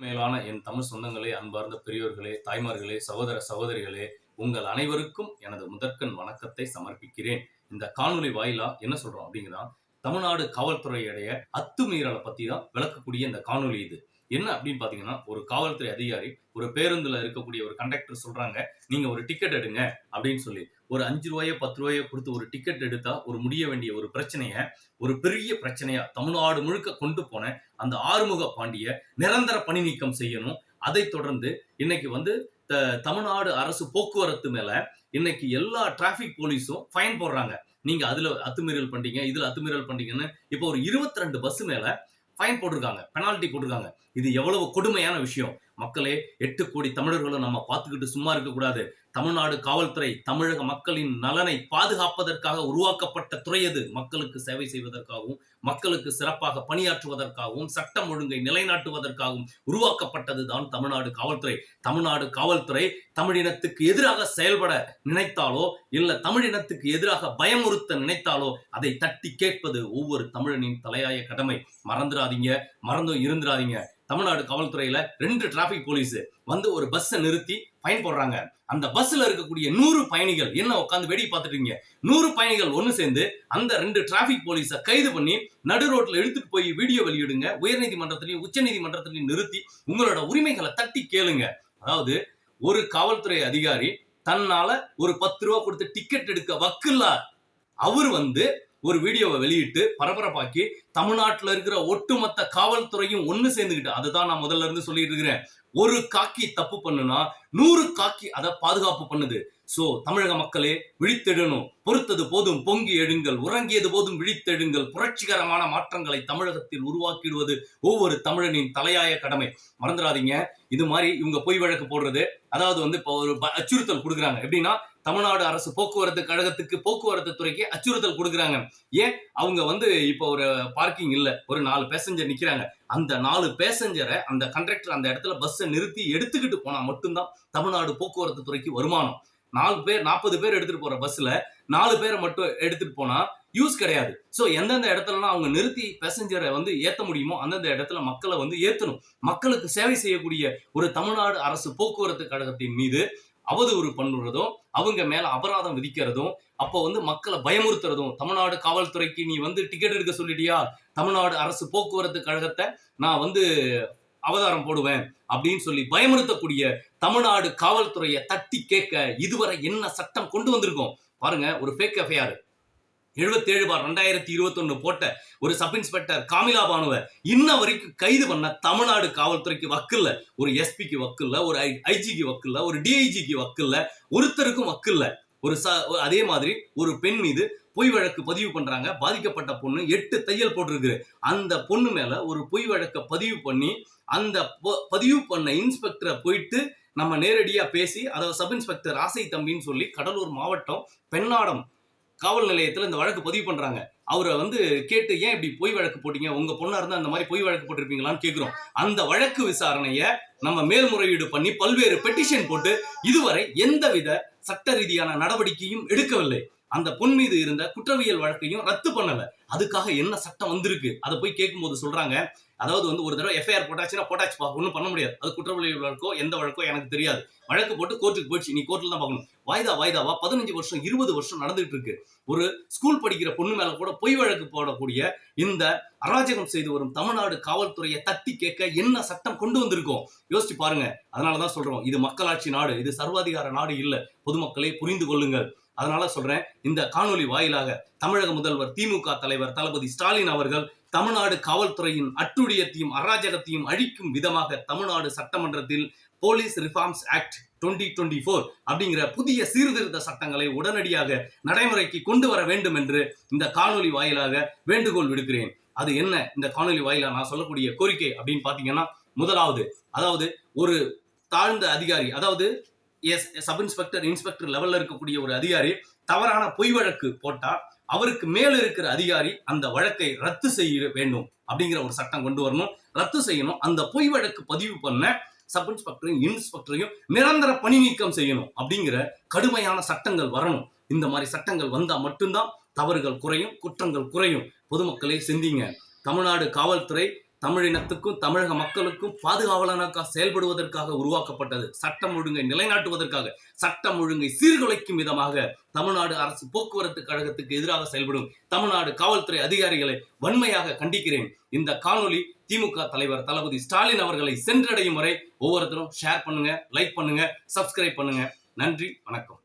மேலான என் தமிழ் சொந்தங்களே, அன்பார்ந்த பெரியோர்களே, தாய்மார்களே, சகோதர சகோதரிகளே, உங்கள் அனைவருக்கும் எனது முதற்கண் வணக்கத்தை சமர்ப்பிக்கிறேன். இந்த காணொலி வாயிலா என்ன சொல்றோம் அப்படிங்கிறா, தமிழ்நாடு காவல்துறையுடைய அத்துமீறலை பத்தி தான் விளக்கக்கூடிய இந்த காணொலி இது. என்ன அப்படின்னு பாத்தீங்கன்னா, ஒரு காவல்துறை அதிகாரி ஒரு பேருந்துல இருக்கக்கூடிய ஒரு கண்டக்டர் சொல்றாங்க, நீங்க ஒரு டிக்கெட் எடுங்க அப்படின்னு சொல்லி. ஒரு 5 ரூபாயோ 10 ரூபாயோ கொடுத்து ஒரு டிக்கெட் எடுத்தா ஒரு முடிய வேண்டிய ஒரு பிரச்சனைய ஒரு பெரிய பிரச்சனையா தமிழ்நாடு முழுக்க கொண்டு போன அந்த ஆறுமுக பாண்டிய நிரந்தர பணி நீக்கம் செய்யணும். அதை தொடர்ந்து இன்னைக்கு வந்து தமிழ்நாடு அரசு போக்குவரத்து மேல இன்னைக்கு எல்லா டிராபிக் போலீஸும் ஃபைன் போடுறாங்க. நீங்க அதுல அத்துமீறல் பண்றீங்க, இதுல அத்துமீறல் பண்றீங்கன்னு இப்போ ஒரு 22 பஸ் மேல ஃபைன் போட்டிருக்காங்க, பெனால்டி போட்டிருக்காங்க. இது எவ்வளவு கொடுமையான விஷயம். மக்களே, 8 கோடி தமிழர்களும் நம்ம பார்த்துக்கிட்டு சும்மா இருக்க கூடாது. தமிழ்நாடு காவல்துறை தமிழக மக்களின் நலனை பாதுகாப்பதற்காக உருவாக்கப்பட்ட துறை அது. மக்களுக்கு சேவை செய்வதற்காகவும், மக்களுக்கு சிறப்பாக பணியாற்றுவதற்காகவும், சட்டம் ஒழுங்கை நிலைநாட்டுவதற்காகவும் உருவாக்கப்பட்டதுதான் தமிழ்நாடு காவல்துறை. தமிழ்நாடு காவல்துறை தமிழினத்துக்கு எதிராக செயல்பட நினைத்தாலோ இல்ல தமிழினத்துக்கு எதிராக பயமுறுத்த நினைத்தாலோ அதை தட்டி கேட்பது ஒவ்வொரு தமிழனின் தலையாய கடமை. மறந்துடாதீங்க, மறந்தும் இருந்துடாதீங்க. தமிழ்நாடு காவல்துறையில 2 டிராபிக் போலீஸ் வந்து ஒரு பஸ்ஸை நிறுத்தி ஃபைன் போடுறாங்க. அந்த பஸ்ல இருக்கக்கூடிய 100 பயணிகள் என்ன உட்காந்து வெடி பார்த்துட்டீங்க. 100 பயணிகள் ஒண்ணு சேர்ந்து அந்த 2 டிராபிக் போலீஸை கைது பண்ணி நடு ரோட்ல எடுத்துட்டு போய் வீடியோ வெளியிடுங்க. உயர்நீதிமன்றத்திலையும் உச்ச நீதிமன்றத்திலையும் நிறுத்தி உங்களோட உரிமைகளை தட்டி கேளுங்க. அதாவது ஒரு காவல்துறை அதிகாரி தன்னால ஒரு 10 ரூபா கொடுத்து டிக்கெட் எடுக்க வக்கில்ல அவர் வந்து ஒரு வீடியோவை வெளியிட்டு பரபரப்பாக்கி தமிழ்நாட்டில் இருக்கிற ஒட்டுமொத்த காவல்துறையும் ஒண்ணு சேர்ந்துக்கிட்டு, அதுதான் நான் முதல்ல இருந்து சொல்லிட்டு இருக்கிறேன், ஒரு காக்கி தப்பு பண்ணுனா 100 காக்கி அதை பாதுகாப்பு பண்ணுது. சோ தமிழக மக்களே, விழித்தெழணும். பொறுத்தது போதும் பொங்கி எழுங்கள், உறங்கியது போதும் விழித்தெழுங்கள். புரட்சிகரமான மாற்றங்களை தமிழகத்தில் உருவாக்கிடுவது ஒவ்வொரு தமிழனின் தலையாய கடமை. மறந்துடாதீங்க. இது மாதிரி இவங்க பொய் வழக்கு போடுறது, அதாவது வந்து இப்போ ஒரு அச்சுறுத்தல் கொடுக்குறாங்க. எப்படின்னா, தமிழ்நாடு அரசு போக்குவரத்து கழகத்துக்கு போக்குவரத்து துறைக்கு அச்சுறுத்தல் கொடுக்குறாங்க. ஏன்? அவங்க வந்து இப்போ ஒரு பார்க்கிங் இல்ல, ஒரு 4 பேசஞ்சர் நிக்கிறாங்க. அந்த 4 பேசஞ்சரை அந்த கண்டக்டர் அந்த இடத்துல பஸ்ஸை நிறுத்தி எடுத்துக்கிட்டு போனா மட்டும்தான் தமிழ்நாடு போக்குவரத்து துறைக்கு வருமானம். 4 பேர் 40 பேர் எடுத்துட்டு போற பஸ்ல 4 பேரை மட்டும் எடுத்துட்டு போனா யூஸ் கிடையாது. சோ எந்தெந்த இடத்துலலாம் அவங்க நிறுத்தி பேசஞ்சரை வந்து ஏத்த முடியுமோ அந்தந்த இடத்துல மக்களை வந்து ஏத்தணும். மக்களுக்கு சேவை செய்யக்கூடிய ஒரு தமிழ்நாடு அரசு போக்குவரத்து கழகத்தின் மீது அவதூறு பண்ணுறதும், அவங்க மேல அபராதம் விதிக்கிறதும், அப்போ வந்து மக்களை பயமுறுத்துறதும், தமிழ்நாடு காவல்துறைக்கு நீ வந்து டிக்கெட் எடுக்க சொல்லிட்டியா, தமிழ்நாடு அரசு போக்குவரத்து கழகத்தை நான் வந்து அவதாரம் போடுவேன் அப்படின்னு சொல்லி பயமுறுத்தக்கூடிய தமிழ்நாடு காவல்துறையை தட்டி கேட்க இதுவரை என்ன சட்டம் கொண்டு வந்திருக்கோம் பாருங்க. ஒரு ஃபேக் எஃப்ஐஆர் 77/2021 போட்ட ஒரு சப் இன்ஸ்பெக்டர் காமிலா பானுவை இன்ன வரைக்கும் கைது பண்ண தமிழ்நாடு காவல்துறைக்கு வக்கில்ல. ஒரு எஸ்பிக்கு வக்கில்ல, ஒரு ஐஜிக்கு வக்கில்ல, ஒரு டிஐஜிக்கு வக்கில்ல, ஒருத்தருக்கும் வக்கில்ல. அதே மாதிரி ஒரு பெண் மீது பொய் வழக்கு பதிவு பண்றாங்க. பாதிக்கப்பட்ட பொண்ணு 8 தையல் போட்டிருக்கு. அந்த பொண்ணு மேல ஒரு பொய் வழக்க பதிவு பண்ணி அந்த பதிவு பண்ண இன்ஸ்பெக்டரை போயிட்டு நம்ம நேரடியா பேசி, அதாவது சப் இன்ஸ்பெக்டர் ஆசை தம்பின்னு சொல்லி கடலூர் மாவட்டம் பெண்ணாடம் காவல் நிலையத்தில் இந்த வழக்கு பதிவு பண்றாங்க. அவரை வந்து கேட்டு, ஏன் இப்படி பொய் வழக்கு போட்டீங்க, உங்க பொண்ணா இருந்தா அந்த மாதிரி பொய் வழக்கு போட்டிருப்பீங்களான்னு கேட்கிறோம். அந்த வழக்கு விசாரணைய நம்ம மேல்முறையீடு பண்ணி பல்வேறு பெட்டிஷன் போட்டு இதுவரை எந்தவித சட்ட ரீதியான நடவடிக்கையும் எடுக்கவில்லை. அந்த பொன் மீது இருந்த குற்றவியல் வழக்கையும் ரத்து பண்ணல. அதுக்காக என்ன சட்டம் வந்திருக்கு அதை போய் கேட்கும் போது சொல்றாங்க, அதாவது வந்து ஒரு தடவை எஃப்ஐஆர் போட்டாச்சுன்னா போட்டாச்சுப்பா, ஒன்றும் பண்ண முடியாது. அது குற்றவியல் வழக்கோ எந்த வழக்கோ எனக்கு தெரியாது. வழக்கு போட்டு கோர்ட்டுக்கு போயிடுச்சு, நீ கோர்ட்டில் தான் பார்க்கணும். வாய்தாவா 15 வருஷம் 20 வருஷம் நடந்துட்டு இருக்கு. ஒரு ஸ்கூல் படிக்கிற பொண்ணு மேல கூட பொய் வழக்கு போடக்கூடிய இந்த அராஜகம் செய்து வரும் தமிழ்நாடு காவல்துறையை தட்டி கேட்க என்ன சட்டம் கொண்டு வந்திருக்கோம் யோசிச்சு பாருங்க. அதனாலதான் சொல்றோம், இது மக்களாட்சி நாடு, இது சர்வாதிகார நாடு இல்ல. பொதுமக்களை புரிந்து கொள்ளுங்கள். அதனால சொல்றேன், இந்த காணொலி வாயிலாக தமிழக முதல்வர் திமுக தலைவர் தளபதி ஸ்டாலின் அவர்கள் தமிழ்நாடு காவல்துறையின் அட்டுழியத்தையும் அராஜகத்தையும் அழிக்கும் விதமாக தமிழ்நாடு சட்டமன்றத்தில் போலீஸ் ரிஃபார்ம்ஸ் ஆக்ட் 2024 அப்படிங்கிற புதிய சீர்திருத்த சட்டங்களை உடனடியாக நடைமுறைக்கு கொண்டு வர வேண்டும் என்று இந்த காணொலி வாயிலாக வேண்டுகோள் விடுக்கிறேன். அது என்ன இந்த காணொலி வாயிலாக நான் சொல்லக்கூடிய கோரிக்கை அப்படின்னு பாத்தீங்கன்னா, முதலாவது, அதாவது ஒரு தாழ்ந்த அதிகாரி, அதாவது சப் இன்ஸ்பெக்டர் இன்ஸ்பெக்டர் லெவல்ல இருக்கக்கூடிய ஒரு அதிகாரி தவறான பொய் வழக்கு போட்டா அவருக்கு மேல இருக்கிற அதிகாரி அந்த வழக்கை ரத்து செய்ய வேண்டும் அப்படிங்கிற ஒரு சட்டம் கொண்டு வரணும். ரத்து செய்யணும். அந்த பொய் வழக்கு பதிவு பண்ண சப் இன்ஸ்பெக்டரையும் இன்ஸ்பெக்டரையும் நிரந்தர பணி நீக்கம் செய்யணும் அப்படிங்கிற கடுமையான சட்டங்கள் வரணும். இந்த மாதிரி சட்டங்கள் வந்தா மட்டும்தான் தவறுகள் குறையும், குற்றங்கள் குறையும். பொதுமக்களே சிந்திங்க. தமிழ்நாடு காவல்துறை தமிழினத்துக்கும் தமிழக மக்களுக்கும் பாதுகாவலனாக செயல்படுவதற்காக உருவாக்கப்பட்டது. சட்டம் ஒழுங்கை நிலைநாட்டுவதற்காக, சட்டம் ஒழுங்கை சீர்குலைக்கும் விதமாக தமிழ்நாடு அரசு போக்குவரத்து கழகத்துக்கு எதிராக செயல்படும் தமிழ்நாடு காவல்துறை அதிகாரிகளை வன்மையாக கண்டிக்கிறேன். இந்த காணொலி திமுக தலைவர் தளபதி ஸ்டாலின் அவர்களை சென்றடையும் வரை ஒவ்வொருத்தரும் ஷேர் பண்ணுங்க, லைக் பண்ணுங்க, சப்ஸ்கிரைப் பண்ணுங்க. நன்றி, வணக்கம்.